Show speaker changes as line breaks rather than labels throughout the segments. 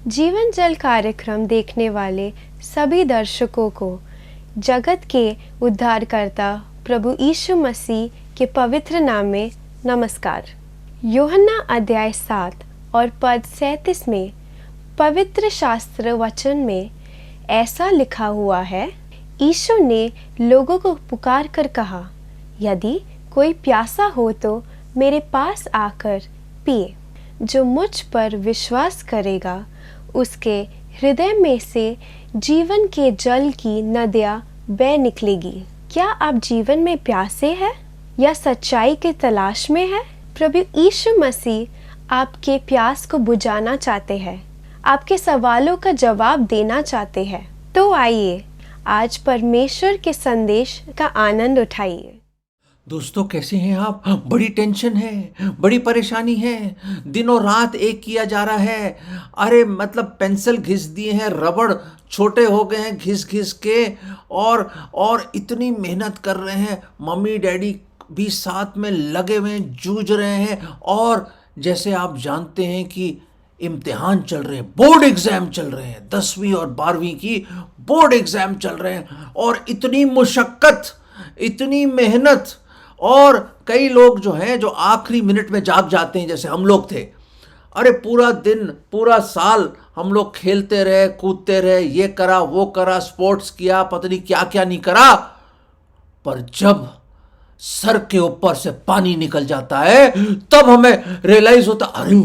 जीवन जल कार्यक्रम देखने वाले सभी दर्शकों को जगत के उद्धारकर्ता प्रभु यीशु मसीह के पवित्र नाम में नमस्कार। यूहन्ना अध्याय 7 और पद 37 में पवित्र शास्त्र वचन में ऐसा लिखा हुआ है, यीशु ने लोगों को पुकार कर कहा, यदि कोई प्यासा हो तो मेरे पास आकर पिए। जो मुझ पर विश्वास करेगा उसके हृदय में से जीवन के जल की नदियाँ बह निकलेगी। क्या आप जीवन में प्यासे हैं या सच्चाई की तलाश में हैं? प्रभु यीशु मसीह आपके प्यास को बुझाना चाहते हैं, आपके सवालों का जवाब देना चाहते हैं। तो आइए आज परमेश्वर के संदेश का आनंद उठाइए।
दोस्तों, कैसे हैं आप? बड़ी टेंशन है, बड़ी परेशानी है, दिनों रात एक किया जा रहा है। अरे मतलब पेंसिल घिस दिए हैं, रबड़ छोटे हो गए हैं घिस घिस के, और इतनी मेहनत कर रहे हैं। मम्मी डैडी भी साथ में लगे हुए हैं, जूझ रहे हैं। और जैसे आप जानते हैं कि इम्तिहान चल रहे हैं, बोर्ड एग्जाम चल रहे हैं, 10वीं और 12वीं की बोर्ड एग्जाम चल रहे हैं। और इतनी मुशक्कत, इतनी मेहनत, और कई लोग जो हैं जो आखिरी मिनट में जाग जाते हैं, जैसे हम लोग थे। अरे पूरा दिन, पूरा साल हम लोग खेलते रहे, कूदते रहे, ये करा वो करा, स्पोर्ट्स किया, पता नहीं क्या क्या नहीं करा। पर जब सर के ऊपर से पानी निकल जाता है तब हमें रियलाइज होता, अरे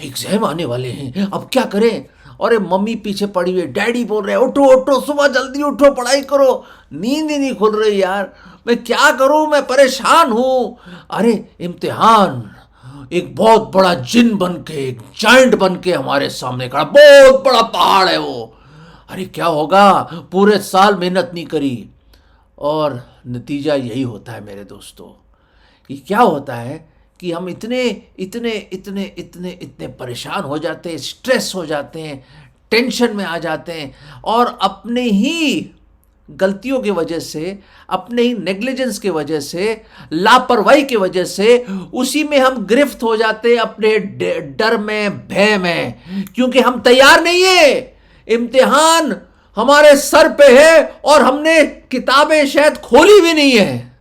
एग्जाम आने वाले हैं, अब क्या करें। अरे मम्मी पीछे पड़ी हुई, डैडी बोल रहे हैं उठो उठो, सुबह जल्दी उठो, पढ़ाई करो। नींद ही नहीं खुल रही यार, मैं क्या करूं, मैं परेशान हूं। अरे इम्तिहान एक बहुत बड़ा जिन बन के, एक जायंट बन के हमारे सामने खड़ा, बहुत बड़ा पहाड़ है वो। अरे क्या होगा, पूरे साल मेहनत नहीं करी। और नतीजा यही होता है मेरे दोस्तों, कि क्या होता है कि हम इतने इतने इतने इतने इतने परेशान हो जाते हैं, स्ट्रेस हो जाते हैं, टेंशन में आ जाते हैं, और अपने ही गलतियों की वजह से, अपने ही नेग्लिजेंस की वजह से, लापरवाही की वजह से उसी में हम गिरफ्त हो जाते हैं, अपने डर में, भय में, क्योंकि हम तैयार नहीं है। इम्तिहान हमारे सर पे है और हमने किताबें शायद खोली भी नहीं है।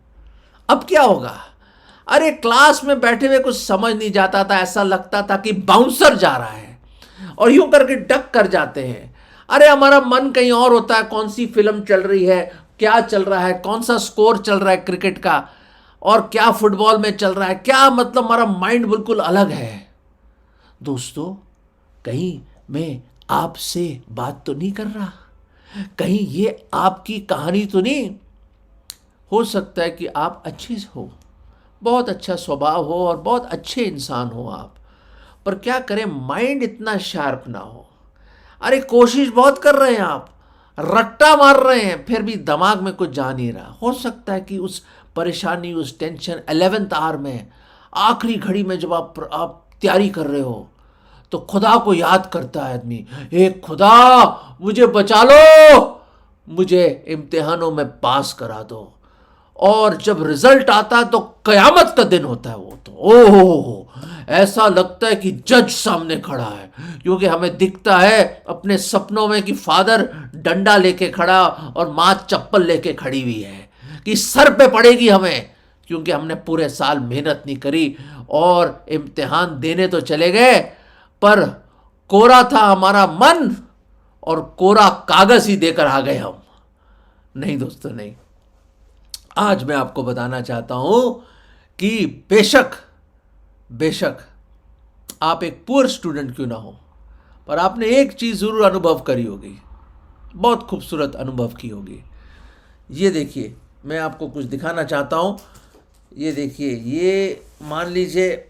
अब क्या होगा? अरे क्लास में बैठे हुए कुछ समझ नहीं जाता था, ऐसा लगता था कि बाउंसर जा रहा है, और यूं करके डक कर जाते हैं। अरे हमारा मन कहीं और होता है, कौन सी फिल्म चल रही है, क्या चल रहा है, कौन सा स्कोर चल रहा है क्रिकेट का, और क्या फुटबॉल में चल रहा है, क्या मतलब हमारा माइंड बिल्कुल अलग है। दोस्तों, कहीं मैं आपसे बात तो नहीं कर रहा, कहीं ये आपकी कहानी तो नहीं। हो सकता है कि आप अच्छे हो, बहुत अच्छा स्वभाव हो और बहुत अच्छे इंसान हो आप, पर क्या करें, माइंड इतना शार्प ना हो। अरे कोशिश बहुत कर रहे हैं आप, रट्टा मार रहे हैं, फिर भी दिमाग में कुछ जा नहीं रहा। हो सकता है कि उस परेशानी, उस टेंशन, 11th आवर में, आखिरी घड़ी में जब आप तैयारी कर रहे हो, तो खुदा को याद करता है आदमी, हे खुदा मुझे बचा लो, मुझे इम्तिहानों में पास करा दो। और जब रिजल्ट आता है तो कयामत का दिन होता है वो, तो ओह, ऐसा लगता है कि जज सामने खड़ा है, क्योंकि हमें दिखता है अपने सपनों में कि फादर डंडा लेके खड़ा और माँ चप्पल लेके खड़ी हुई है, कि सर पे पड़ेगी हमें, क्योंकि हमने पूरे साल मेहनत नहीं करी। और इम्तिहान देने तो चले गए, पर कोरा था हमारा मन, और कोरा कागज ही देकर आ गए हम। नहीं दोस्तों, नहीं। आज मैं आपको बताना चाहता हूं कि बेशक आप एक पुअर स्टूडेंट क्यों ना हो, पर आपने एक चीज जरूर अनुभव करी होगी, बहुत खूबसूरत अनुभव की होगी। ये देखिए, मैं आपको कुछ दिखाना चाहता हूं। ये देखिए, ये मान लीजिए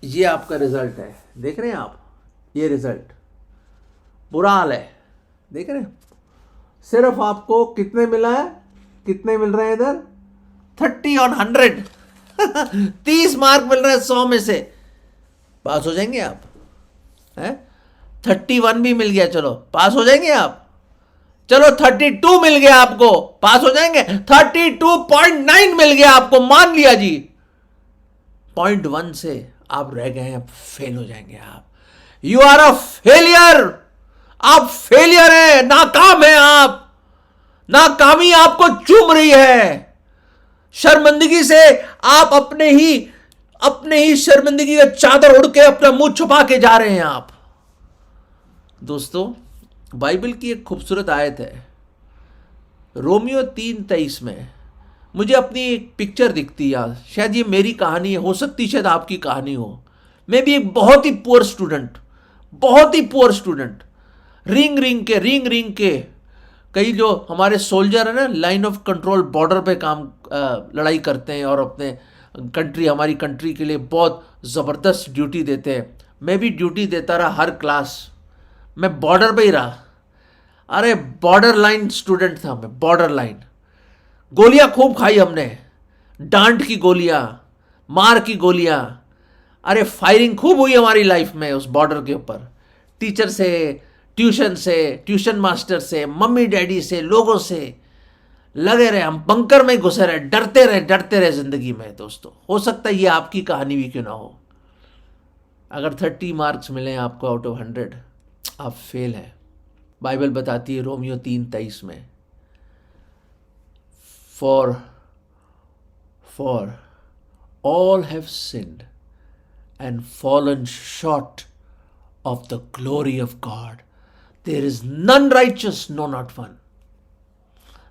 ये आपका रिजल्ट है, देख रहे हैं आप, ये रिजल्ट बुरा हाल है, देख रहे हैं। सिर्फ आपको कितने मिला है, कितने मिल रहे हैं इधर, 30 on 100 30 मार्क मिल रहे हैं 100 में से। पास हो जाएंगे आप? हैं? 31 भी मिल गया, चलो पास हो जाएंगे आप। चलो 32 मिल गया आपको, पास हो जाएंगे। 32.9 मिल गया आपको, मान लिया जी। 0.1 से आप रह गए हैं, फेल हो जाएंगे आप। You are a failure. आप फेलियर हैं, नाकाम हैं आप, नाकामी आपको चूम रही है। शर्मिंदगी से आप अपने ही शर्मिंदगी का चादर उड़ के अपना मुंह छुपा के जा रहे हैं आप। दोस्तों, बाइबल की एक खूबसूरत आयत है, रोमियो 3:23 में मुझे अपनी एक पिक्चर दिखती है। शायद ये मेरी कहानी है, हो सकती शायद आपकी कहानी हो। मैं भी एक बहुत ही पुअर स्टूडेंट, रिंग रिंग के कई जो हमारे सोल्जर है ना, लाइन ऑफ कंट्रोल बॉर्डर पे काम लड़ाई करते हैं और अपने हमारी कंट्री के लिए बहुत ज़बरदस्त ड्यूटी देते हैं। मैं भी ड्यूटी देता रहा हर क्लास, मैं बॉर्डर पे ही रहा। अरे बॉर्डर लाइन स्टूडेंट था मैं, बॉर्डर लाइन। गोलियां खूब खाई हमने, डांट की गोलियां, मार की गोलियां। अरे फायरिंग खूब हुई हमारी लाइफ में उस बॉर्डर के ऊपर, टीचर से, ट्यूशन मास्टर से, मम्मी डैडी से, लोगों से लगे रहे। हम बंकर में घुसे रहे, डरते रहे जिंदगी में। दोस्तों, हो सकता है ये आपकी कहानी भी क्यों ना हो। अगर 30 मार्क्स मिले आपको आउट ऑफ 100, आप फेल हैं। बाइबल बताती है रोमियो 3:23 में, for all have sinned and fallen short of the glory of God. There is none righteous, no not one.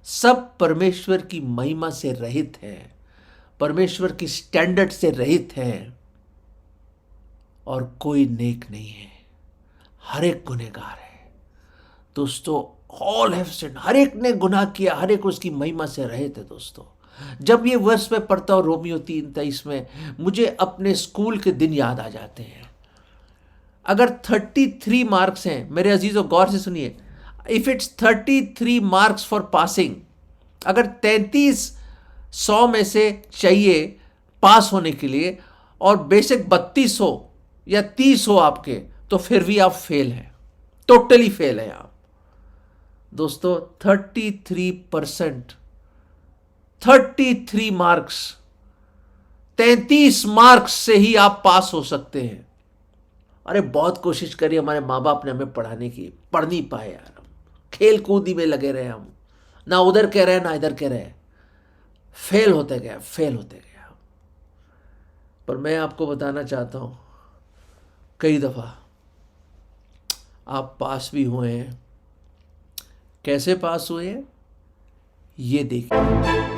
सब परमेश्वर की महिमा से रहित हैं, परमेश्वर की स्टैंडर्ड से रहित हैं, और कोई नेक नहीं है, हर एक गुनहगार है। दोस्तों, all have sinned, हर एक ने गुनाह किया, हर एक उसकी महिमा से रहित है। दोस्तों, जब ये वर्ष में पढ़ता हूं रोमियो 3:23 में, मुझे अपने स्कूल के दिन याद आ जाते हैं। अगर 33 मार्क्स हैं, मेरे अजीजों गौर से सुनिए, if it's 33 marks for passing, अगर 3300 में से चाहिए पास होने के लिए और बेशक 32 हो या 30 हो आपके, तो फिर भी आप फेल हैं, टोटली फेल हैं आप। दोस्तों, 33%, 33 मार्क्स, 33 मार्क्स से ही आप पास हो सकते हैं। अरे बहुत कोशिश करी हमारे माँ बाप ने हमें पढ़ाने की, पढ़ नहीं पाए यार। हम खेल कूदी में लगे रहे, हम ना उधर कह रहे ना इधर कह रहे, फेल होते गए। पर मैं आपको बताना चाहता हूँ, कई दफ़ा आप पास भी हुए हैं। कैसे पास हुए हैं ये देखिए।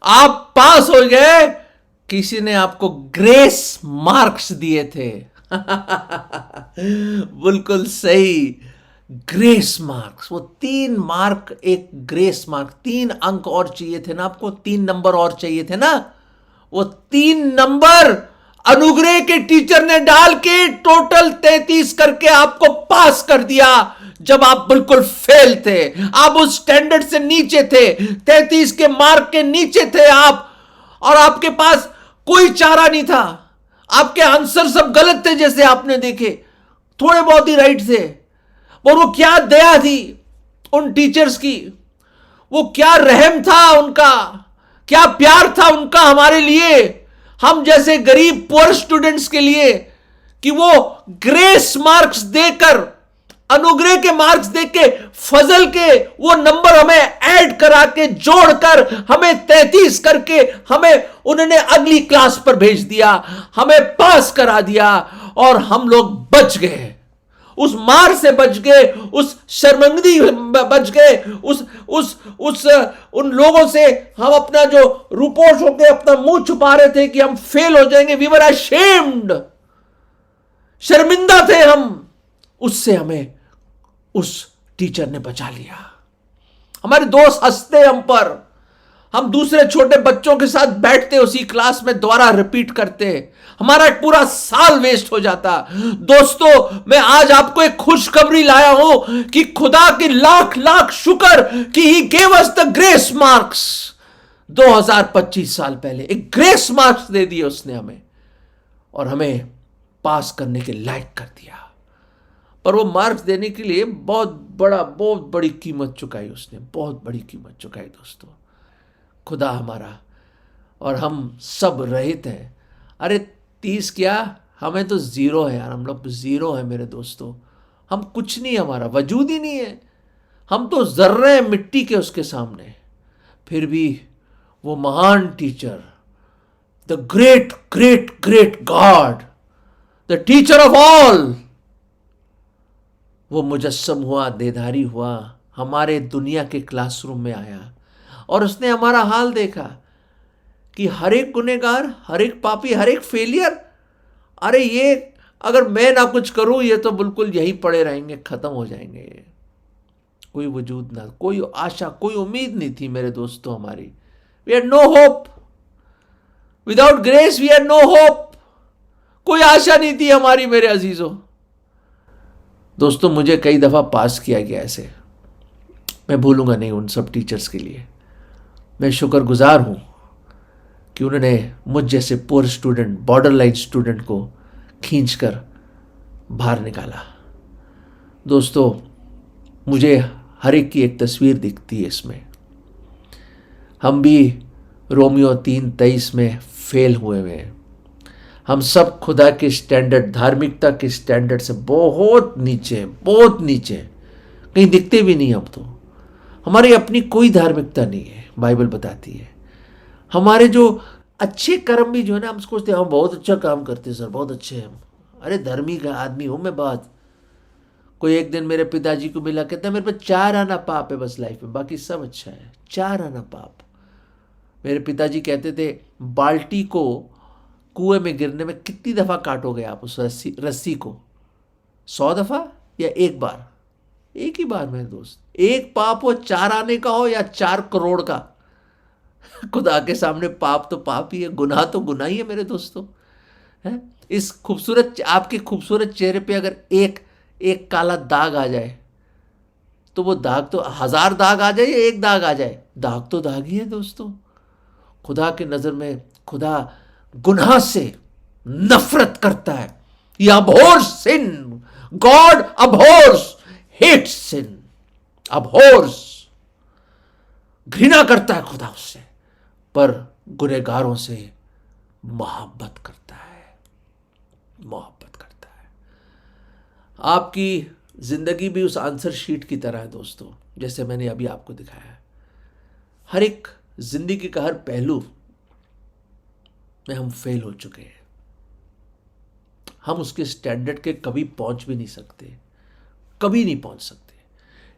आप पास हो गए, किसी ने आपको ग्रेस मार्क्स दिए थे। बिल्कुल सही, ग्रेस मार्क्स। वो 3 मार्क, एक ग्रेस मार्क, 3 अंक और चाहिए थे ना आपको, 3 नंबर और चाहिए थे ना। वो 3 नंबर अनुग्रह के टीचर ने डाल के टोटल 33 करके आपको पास कर दिया, जब आप बिल्कुल फेल थे। आप उस स्टैंडर्ड से नीचे थे, 33 के मार्क के नीचे थे आप, और आपके पास कोई चारा नहीं था। आपके आंसर सब गलत थे, जैसे आपने देखे, थोड़े बहुत ही राइट थे। और वो क्या दया थी उन टीचर्स की, वो क्या रहम था उनका, क्या प्यार था उनका हमारे लिए, हम जैसे गरीब पुअर स्टूडेंट्स के लिए, कि वो ग्रेस मार्क्स देकर, अनुग्रह के मार्क्स देके, फजल के वो नंबर हमें ऐड करा के, जोड़कर हमें 33 करके हमें उन्होंने अगली क्लास पर भेज दिया, हमें पास करा दिया, और हम लोग बच गए। उस मार से बच गए, उस शर्मिंदगी बच गए, उस उन लोगों से हम अपना जो रूपोश होकर अपना मुंह छुपा रहे थे कि हम फेल हो जाएंगे, वी वर अशेम्ड, शर्मिंदा थे हम, उससे हमें उस टीचर ने बचा लिया। हमारे दोस्त हंसते हम पर, हम दूसरे छोटे बच्चों के साथ बैठते उसी क्लास में, दोबारा रिपीट करते, हमारा एक पूरा साल वेस्ट हो जाता। दोस्तों, मैं आज आपको एक खुशखबरी लाया हूं कि खुदा की लाख लाख शुक्र कि he gave us the grace marks. 2025 साल पहले एक ग्रेस मार्क्स दे दिए उसने हमें और हमें पास करने के लायक कर दिया। पर वो मार्क्स देने के लिए बहुत बड़ी कीमत चुकाई उसने, बहुत बड़ी कीमत चुकाई दोस्तों। खुदा हमारा और हम सब रहित हैं। अरे 30 क्या, हमें तो जीरो है यार, हम लोग जीरो है मेरे दोस्तों। हम कुछ नहीं, हमारा वजूद ही नहीं है, हम तो जर्रे हैं मिट्टी के उसके सामने। फिर भी वो महान teacher, the great great great God, the teacher of all, वो मुजस्सम हुआ, देधारी हुआ, हमारे दुनिया के क्लासरूम में आया और उसने हमारा हाल देखा कि हर एक गुनहगार, हर एक पापी, हर एक फेलियर, अरे ये अगर मैं ना कुछ करूं ये तो बिल्कुल यही पड़े रहेंगे, खत्म हो जाएंगे, कोई वजूद ना, कोई आशा, कोई उम्मीद नहीं थी मेरे दोस्तों हमारी। We had no hope, without grace we had no hope, कोई आशा नहीं थी हमारी मेरे अजीजों। दोस्तों, मुझे कई दफा पास किया गया ऐसे, मैं भूलूंगा नहीं उन सब टीचर्स के लिए। मैं शुक्रगुजार हूं कि उन्होंने मुझ जैसे poor student, border line student को खींचकर बाहर निकाला। दोस्तों, मुझे हर एक की एक तस्वीर दिखती है इसमें। हम भी रोमियो 3:23 में फेल हुए हैं। हम सब खुदा के स्टैंडर्ड, धार्मिकता के स्टैंडर्ड से बहुत नीचे, बहुत नीचे, कहीं दिखते भी नहीं। अब तो हमारी अपनी कोई धार्मिकता नहीं है, बाइबल बताती है। हमारे जो अच्छे कर्म भी जो है ना, हम सोचते हैं हम बहुत अच्छा काम करते हैं सर, बहुत अच्छे हैं हम, अरे धर्मी का आदमी हूं मैं। बात कोई एक दिन मेरे पिताजी को मिला, कहता है मेरे पे 4 आना पाप है बस लाइफ में, बाकी सब अच्छा है, 4 आना पाप। मेरे पिताजी कहते थे बाल्टी को कुएं में गिरने में कितनी दफा काटोगे आप उस रस्सी को, 100 दफा या एक बार? एक ही बार मेरे दोस्त। एक पाप हो 4 आने का हो या 4 करोड़ का, खुदा के सामने पाप तो पाप ही है, गुनाह तो गुनाह ही है मेरे दोस्तों। है इस खूबसूरत, आपके खूबसूरत चेहरे पे अगर एक एक काला दाग आ जाए तो वो दाग तो 1000 दाग आ जाए या एक दाग आ जाए, दाग तो दाग ही है दोस्तों। खुदा के नजर में खुदा गुनाह से नफरत करता है। He abhors sin. God abhors, hates sin, abhors, घृणा करता है खुदा उससे, पर गुनहगारों से मोहब्बत करता है, मोहब्बत करता है। आपकी जिंदगी भी उस आंसर शीट की तरह है दोस्तों, जैसे मैंने अभी आपको दिखाया है। हर एक जिंदगी का हर पहलू में हम फेल हो चुके हैं। हम उसके स्टैंडर्ड के कभी पहुंच भी नहीं सकते, कभी नहीं पहुंच सकते,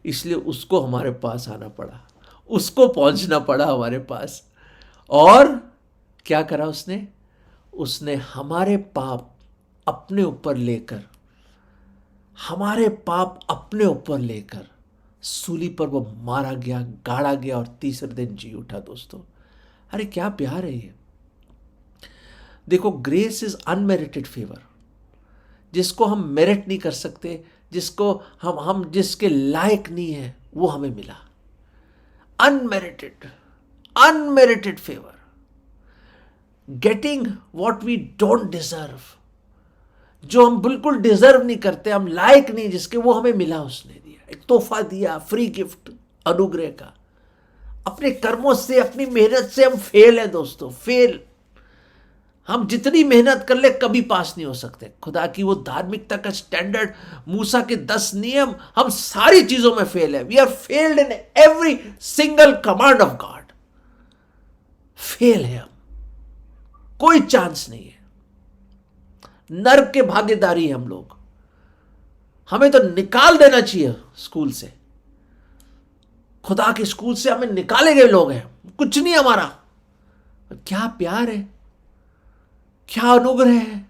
इसलिए उसको हमारे पास आना पड़ा, उसको पहुंचना पड़ा हमारे पास। और क्या करा उसने? उसने हमारे पाप अपने ऊपर लेकर, हमारे पाप अपने ऊपर लेकर सूली पर वो मारा गया, गाड़ा गया और तीसरे दिन जी उठा दोस्तों। अरे क्या प्यार है ये। देखो, ग्रेस इज अनमेरिटेड फेवर, जिसको हम मेरिट नहीं कर सकते, जिसको हम जिसके लायक नहीं है, वो हमें मिला। Unmerited, unmerited favour, getting what we don't deserve, जो हम बिल्कुल डिजर्व नहीं करते, हम लायक नहीं जिसके, वो हमें मिला, उसने दिया, एक तोहफा दिया, फ्री गिफ्ट अनुग्रह का। अपने कर्मों से, अपनी मेहनत से हम फेल हैं दोस्तों, फेल। हम जितनी मेहनत कर ले कभी पास नहीं हो सकते। खुदा की वो धार्मिकता का स्टैंडर्ड, मूसा के 10 नियम, हम सारी चीजों में फेल है। We are failed in every single command of God, fail है हम, कोई चांस नहीं है, नर्क के भागीदारी हम लोग। हमें तो निकाल देना चाहिए स्कूल से। खुदा के स्कूल से हमें निकाले गए लोग हैं, कुछ नहीं हमारा। क्या प्यार है, क्या अनुग्रह है।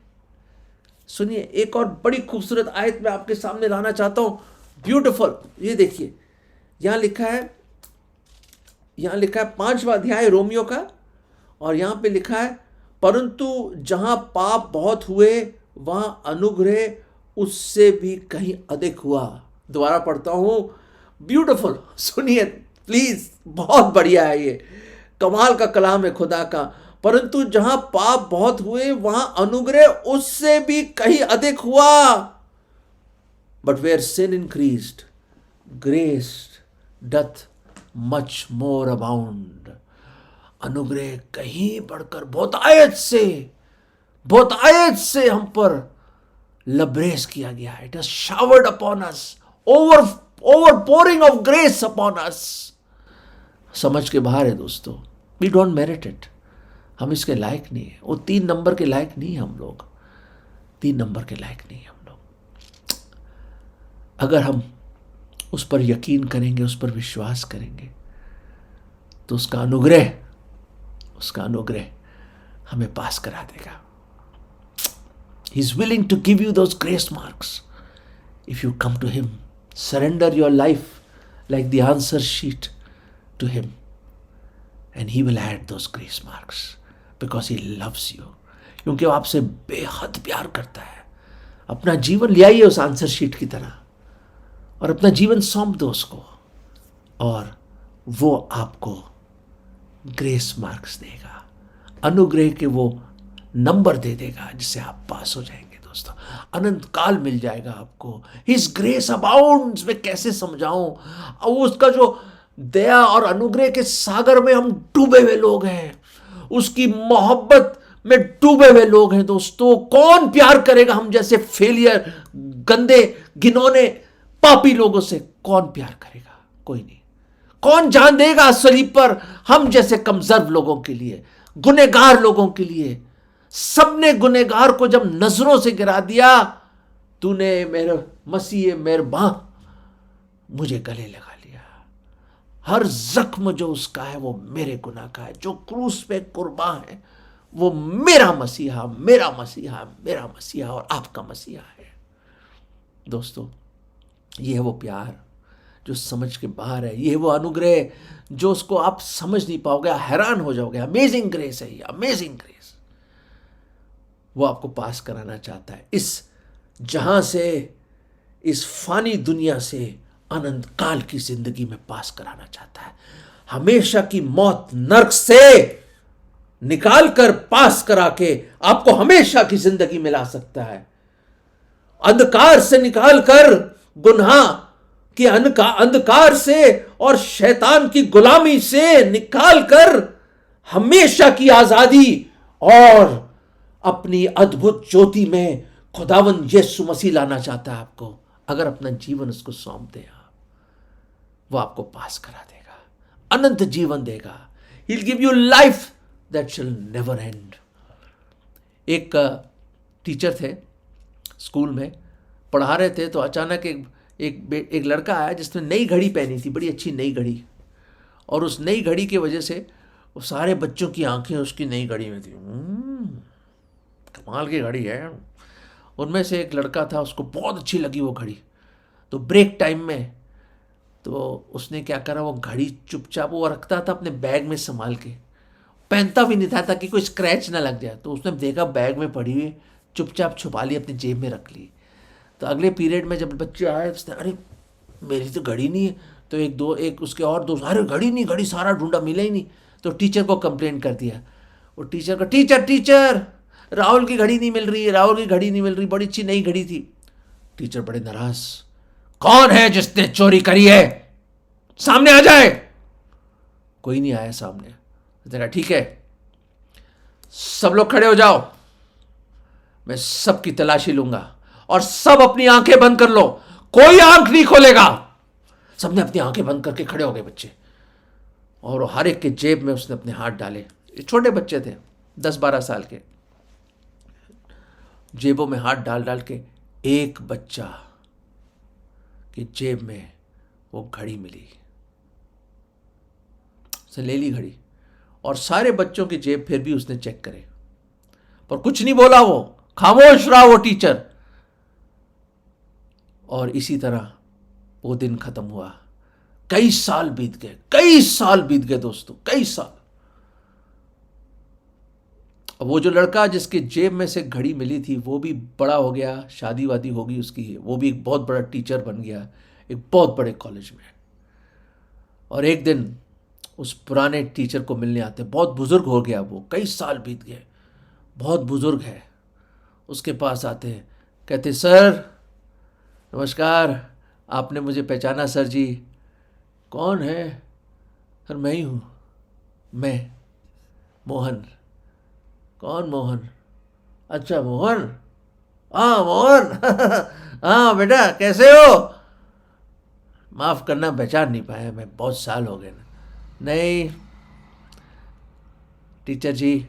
सुनिए, एक और बड़ी खूबसूरत आयत मैं आपके सामने लाना चाहता हूं, ब्यूटीफुल। ये देखिए, यहां लिखा है 5वां अध्याय रोमियो का, और यहां पे लिखा है, परंतु जहां पाप बहुत हुए वहां अनुग्रह उससे भी कहीं अधिक हुआ। दोबारा पढ़ता हूं, ब्यूटीफुल। सुनिए प्लीज, बहुत बढ़िया है, ये कमाल का कलाम है खुदा का। परंतु जहां पाप बहुत हुए वहां अनुग्रह उससे भी कहीं अधिक हुआ। But where sin increased, grace doth much more abound. अनुग्रह कहीं बढ़कर बहुत आयत से हम पर लबरेज किया गया है। It has showered upon us, over pouring of grace upon us. समझ के बाहर है दोस्तों, वी डोंट मेरिट इट। हम इसके लायक नहीं है, वो 3 नंबर के लायक नहीं है हम लोग, 3 नंबर के लायक नहीं है हम लोग। अगर हम उस पर यकीन करेंगे, उस पर विश्वास करेंगे, तो उसका अनुग्रह हमें पास करा देगा। He is willing to give you those grace marks if you come to him. Surrender your life like the answer sheet to him, and he will add those grace marks because he loves you. क्योंकि वो आपसे बेहद प्यार करता है। अपना जीवन ले आइए उस आंसर शीट की तरह और अपना जीवन सौंप दो उसको, और वो आपको ग्रेस मार्क्स देगा, अनुग्रह के वो नंबर दे देगा जिससे आप पास हो जाएंगे। दोस्तों, अनंत काल मिल जाएगा आपको। हिज ग्रेस अबाउंड्स, मैं कैसे समझाऊं, उसका जो दया और अनुग्रह के सागर में हम डूबे हुए लोग हैं, उसकी मोहब्बत में डूबे हुए लोग हैं। दोस्तों, कौन प्यार करेगा हम जैसे फेलियर, गंदे, घिनौने, पापी लोगों से? कौन प्यार करेगा? कोई नहीं। कौन जान देगा सलीब पर हम जैसे कमजोर लोगों के लिए, गुनहगार लोगों के लिए? सबने गुनहगार को जब नजरों से गिरा दिया, तूने मेरे मसीह मेहरबां मुझे गले लगा लिया। हर जख्म जो उसका है वो मेरे गुनाह का है, जो क्रूस पे कुर्बान है वो मेरा मसीहा और आपका मसीहा है। दोस्तों, ये है वो प्यार जो समझ के बाहर है। ये है वो अनुग्रह जो उसको आप समझ नहीं पाओगे, हैरान हो जाओगे। अमेजिंग ग्रेस है ये, अमेजिंग ग्रेस। वो आपको पास कराना चाहता है इस जहां से, इस फानी दुनिया से अनंत काल की जिंदगी में पास कराना चाहता है। हमेशा की मौत, नर्क से निकाल कर पास करा के आपको हमेशा की जिंदगी में ला सकता है। अंधकार से निकाल कर, गुनाह के अंधकार से और शैतान की गुलामी से निकाल कर हमेशा की आजादी और अपनी अद्भुत ज्योति में खुदावंद यीशु मसीह लाना चाहता है आपको। अगर अपना जीवन उसको सौंप दे आप, वो आपको पास करा देगा, अनंत जीवन देगा। He'll give you life that shall never end. एक टीचर थे, स्कूल में पढ़ा रहे थे, तो अचानक एक लड़का आया जिसने नई घड़ी पहनी थी, बड़ी अच्छी नई घड़ी, और उस नई घड़ी की वजह से वो सारे बच्चों की आंखें उसकी नई घड़ी में थी। कमाल की घड़ी है। उनमें से एक लड़का था, उसको बहुत अच्छी लगी वो घड़ी, तो ब्रेक टाइम में तो उसने क्या करा, वो घड़ी चुपचाप वो रखता था अपने बैग में संभाल के, पहनता भी नहीं था ताकि कोई स्क्रैच ना लग जाए। तो उसने देखा बैग में पड़ी हुई, चुपचाप छुपा ली, अपनी जेब में रख ली। तो अगले पीरियड में जब बच्चे आए, उसने अरे मेरी तो घड़ी नहीं है। तो एक उसके और दोस्त, अरे घड़ी नहीं, घड़ी सारा ढूंढा, मिला ही नहीं। तो टीचर को कंप्लेंट कर दिया। वो टीचर को, टीचर राहुल की घड़ी नहीं मिल रही है, राहुल की घड़ी नहीं मिल रही, बड़ी अच्छी नई घड़ी थी। टीचर बड़े नाराज, कौन है जिसने चोरी करी है, सामने आ जाए। कोई नहीं आया सामने। देखा, ठीक है, सब लोग खड़े हो जाओ, मैं सबकी तलाशी लूंगा और सब अपनी आंखें बंद कर लो, कोई आंख नहीं खोलेगा। सबने अपनी आंखें बंद करके खड़े हो गए बच्चे, और हर एक के जेब में उसने अपने हाथ डाले। छोटे बच्चे थे, 10-12 साल के। जेबों में हाथ डाल डाल के एक बच्चा कि जेब में वो घड़ी मिली। उसने ले ली घड़ी और सारे बच्चों की जेब फिर भी उसने चेक करे, पर कुछ नहीं बोला, वो खामोश रहा वो टीचर। और इसी तरह वो दिन खत्म हुआ। कई साल बीत गए, कई साल बीत गए दोस्तों, कई साल। अब वो जो लड़का जिसके जेब में से घड़ी मिली थी वो भी बड़ा हो गया, शादी वादी होगी उसकी, वो भी एक बहुत बड़ा टीचर बन गया एक बहुत बड़े कॉलेज में। और एक दिन उस पुराने टीचर को मिलने आते, बहुत बुजुर्ग हो गया वो, कई साल बीत गए, बहुत बुजुर्ग है। उसके पास आते हैं, कहते सर नमस्कार, आपने मुझे पहचाना सर जी? कौन है? सर मैं ही हूँ, मैं मोहन। कौन मोहन? अच्छा मोहन, हाँ मोहन हाँ बेटा कैसे हो? माफ करना पहचान नहीं पाया मैं, बहुत साल हो गए ना। नहीं टीचर जी,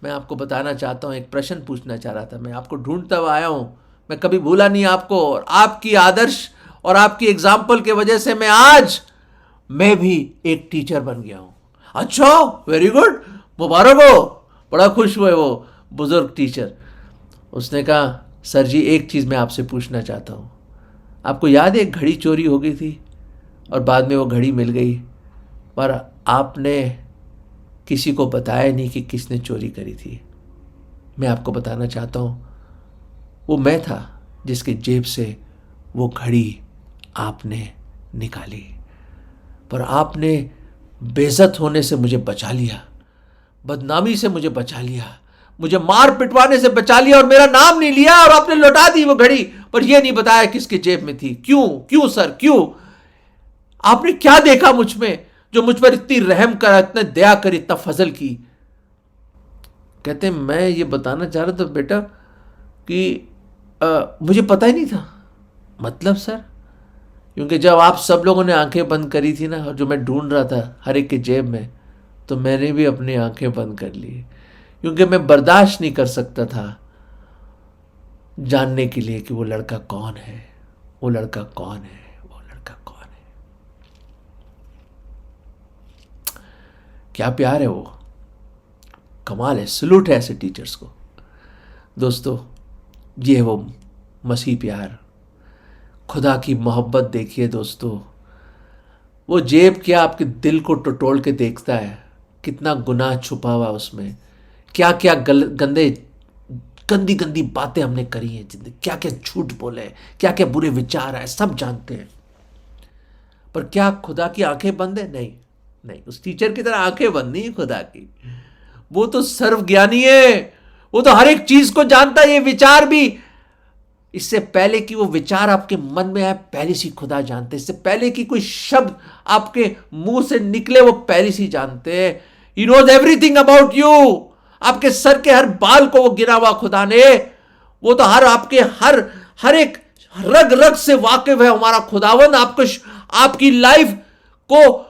मैं आपको बताना चाहता हूँ, एक प्रश्न पूछना चाह रहा था, मैं आपको ढूंढता हुआ आया हूँ, मैं कभी भूला नहीं आपको, और आपकी आदर्श और आपकी एग्जाम्पल के वजह से मैं भी एक टीचर बन गया हूँ। अच्छा वेरी गुड, मुबारक हो। बड़ा खुश हुए वो बुजुर्ग टीचर। उसने कहा सर जी एक चीज़ मैं आपसे पूछना चाहता हूँ, आपको याद है एक घड़ी चोरी हो गई थी और बाद में वो घड़ी मिल गई, पर आपने किसी को बताया नहीं कि किसने चोरी करी थी। मैं आपको बताना चाहता हूँ वो मैं था जिसके जेब से वो घड़ी आपने निकाली, पर आपने बेइज्जत होने से मुझे बचा लिया, बदनामी से मुझे बचा लिया, मुझे मार पिटवाने से बचा लिया और मेरा नाम नहीं लिया, और आपने लौटा दी वो घड़ी, पर यह नहीं बताया किसके जेब में थी। क्यों? क्यों सर क्यों? आपने क्या देखा मुझ में जो मुझ पर इतनी रहम करा, इतने दया करी, इतना फजल की? कहते मैं ये बताना चाह रहा था बेटा कि मुझे पता ही नहीं था। मतलब सर? क्योंकि जब आप सब लोगों ने आंखें बंद करी थी ना, और जो मैं ढूंढ रहा था हर एक के जेब में, तो मैंने भी अपनी आंखें बंद कर ली, क्योंकि मैं बर्दाश्त नहीं कर सकता था जानने के लिए कि वो लड़का कौन है, वो लड़का कौन है, वो लड़का कौन है। क्या प्यार है वो, कमाल है, सलूट है ऐसे टीचर्स को। दोस्तों ये है वो मसीह प्यार, खुदा की मोहब्बत। देखिए दोस्तों, वो जेब क्या आपके दिल को टटोल के देखता है, कितना गुनाह छुपा हुआ उसमें, क्या क्या गंदे गंदी गंदी बातें हमने करी हैं जिंदगी, क्या क्या झूठ बोले, क्या क्या बुरे विचार आए, सब जानते हैं। पर क्या खुदा की आंखें बंद है? नहीं नहीं, उस टीचर की तरह आंखें बंद नहीं है खुदा की। वो तो सर्वज्ञानी है, वो तो हर एक चीज को जानता है। ये विचार भी, इससे पहले कि वो विचार आपके मन में आए, पहले से खुदा जानते हैं। इससे पहले कि कोई शब्द आपके मुंह से निकले, वो पहले से जानते हैं। He knows everything about you। आपके सर के हर बाल को वो गिरा हुआ खुदा ने, वो तो आपके हर एक रग रग से वाकिफ है हमारा खुदावंद। आपकी लाइफ को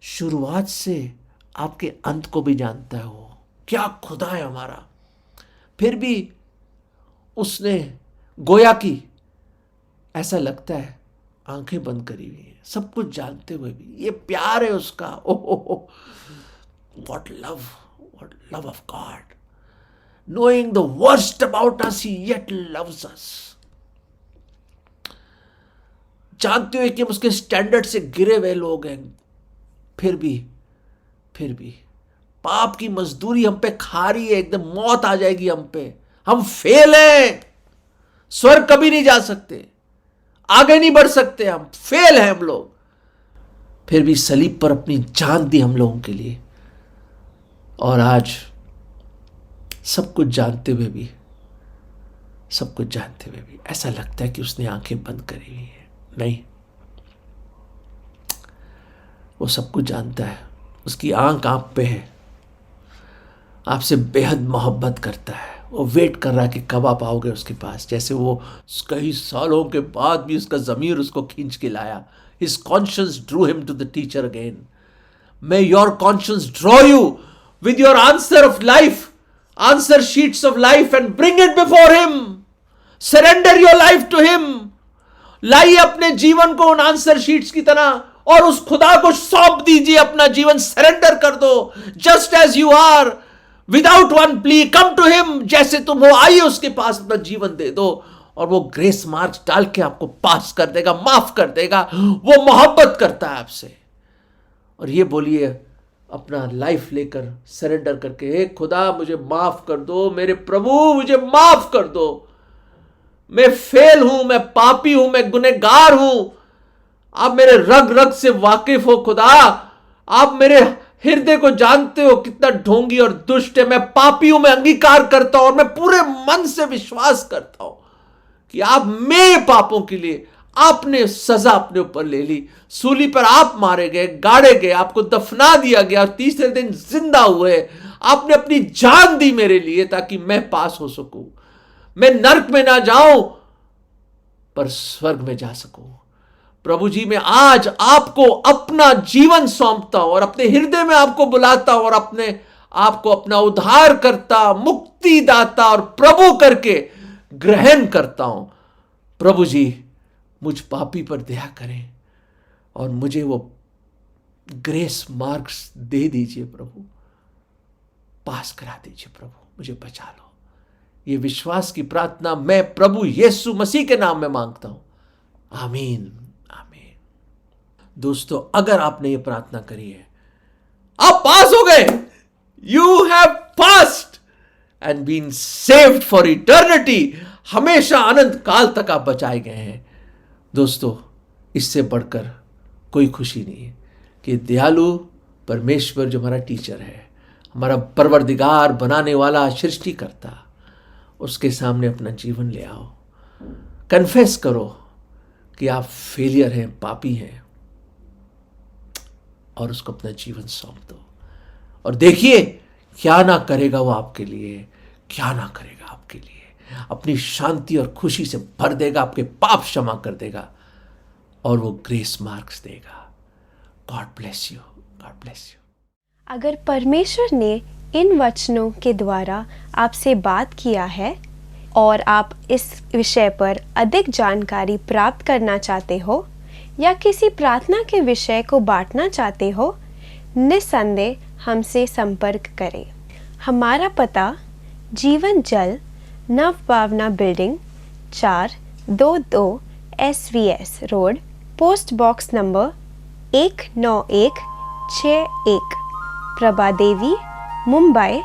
शुरुआत से आपके अंत को भी जानता है वो। क्या खुदा है हमारा। फिर भी उसने गोया की, ऐसा लगता है आंखें बंद करी हुई है, सब कुछ जानते हुए भी। ये प्यार है उसका। Oh what love of God. Knowing the worst about us, he yet loves अस। जानते हुए कि हम उसके स्टैंडर्ड से गिरे हुए लोग हैं, फिर भी पाप की मजदूरी हम पे खा रही है, एकदम मौत आ जाएगी हम पे। हम फेल हैं, स्वर्ग कभी नहीं जा सकते, आगे नहीं बढ़ सकते, हम फेल हैं हम लोग। फिर भी सलीब पर अपनी जान दी हम लोगों के लिए, और आज सब कुछ जानते हुए भी ऐसा लगता है कि उसने आंखें बंद करी हुई है। नहीं, वो सब कुछ जानता है, उसकी आंख आप पे है, आपसे बेहद मोहब्बत करता है। वो वेट कर रहा है कि कब आप आओगे उसके पास। जैसे वो कई सालों के बाद भी उसका ज़मीर उसको खींच के लाया। His conscience drew him to the teacher again. May your conscience draw you with your answer sheets of life, and bring it before him. Surrender your life to him. लाइए अपने जीवन को उन आंसर शीट्स की तरह और उस खुदा को सौंप दीजिए। अपना जीवन सरेंडर कर दो। Just as you are, without one plea, come to him. जैसे तुम हो, आइए उसके पास अपना जीवन दे दो और वो ग्रेस मार्क्स डाल के आपको पास कर देगा, माफ कर देगा। वो मोहब्बत करता है आपसे। और ये बोलिए अपना लाइफ लेकर, सरेंडर करके, हे खुदा मुझे माफ कर दो, मेरे प्रभु मुझे माफ कर दो। मैं फेल हूं, मैं पापी हूं, मैं गुनहगार हूं। आप मेरे रग रग से वाकिफ हो खुदा। आप मेरे हृदय को जानते हो कितना ढोंगी और दुष्ट है। मैं पापी हूं, मैं अंगीकार करता हूं और मैं पूरे मन से विश्वास करता हूं कि आप मेरे पापों के लिए आपने सजा अपने ऊपर ले ली। सूली पर आप मारे गए, गाड़े गए, आपको दफना दिया गया और तीसरे दिन जिंदा हुए। आपने अपनी जान दी मेरे लिए ताकि मैं पास हो सकूं। मैं नरक में ना जाऊं पर स्वर्ग में जा सकूं। प्रभु जी, मैं आज आपको अपना जीवन सौंपता हूं और अपने हृदय में आपको बुलाता हूं और अपने आपको अपना उद्धार करता, मुक्तिदाता और प्रभु करके ग्रहण करता हूं। प्रभु जी, मुझ पापी पर दया करें और मुझे वो ग्रेस मार्क्स दे दीजिए प्रभु। पास करा दीजिए प्रभु, मुझे बचा लो। ये विश्वास की प्रार्थना मैं प्रभु यीशु मसीह के नाम में मांगता हूं। आमीन, आमीन। दोस्तों, अगर आपने ये प्रार्थना करी है, आप पास हो गए। You have passed and been saved for eternity. हमेशा अनंत काल तक आप बचाए गए हैं। दोस्तों, इससे बढ़कर कोई खुशी नहीं है कि दयालु परमेश्वर जो हमारा टीचर है, हमारा परवरदिगार, बनाने वाला, सृष्टिकर्ता, उसके सामने अपना जीवन ले आओ। कन्फेस करो कि आप फेलियर हैं, पापी हैं और उसको अपना जीवन सौंप दो। और देखिए क्या ना करेगा वो आपके लिए, क्या ना करेगा आपके लिए। अपनी शांति और खुशी से भर देगा, आपके पाप क्षमा कर देगा और वो ग्रेस मार्क्स देगा। God bless you, God bless you.
अगर परमेश्वर ने इन वचनों के द्वारा आपसे बात किया है और आप इस विषय पर अधिक जानकारी प्राप्त करना चाहते हो या किसी प्रार्थना के विषय को बांटना चाहते हो, निस्संदेह हमसे संपर्क करें। हमारा पता Jeevan Jal, Nav Bhavna building, 422 SVS road, post box number 19161, Prabhadevi, Mumbai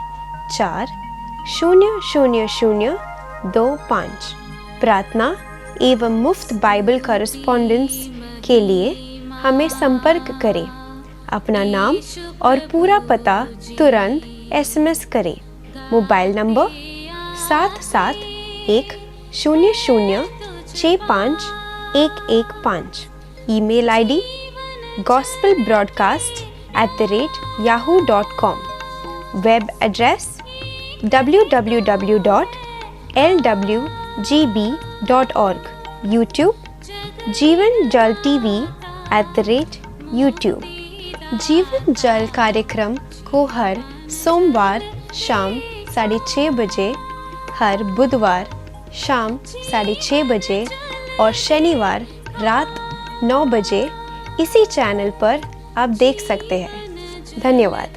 400025। प्रार्थना एवं मुफ्त बाइबल कॉरेस्पॉन्डेंस के लिए हमें संपर्क करें। अपना नाम और पूरा पता तुरंत SMS करें। Mobile number 7710065115। Email ID gospelbroadcast@yahoo.com। Web address www.lwgb.org। YouTube जीवन जल TV @YouTube। जीवन जल कार्यक्रम को हर सोमवार शाम 6:30 बजे, हर बुधवार शाम 6:30 बजे और शनिवार रात 9 बजे इसी चैनल पर आप देख सकते हैं। धन्यवाद।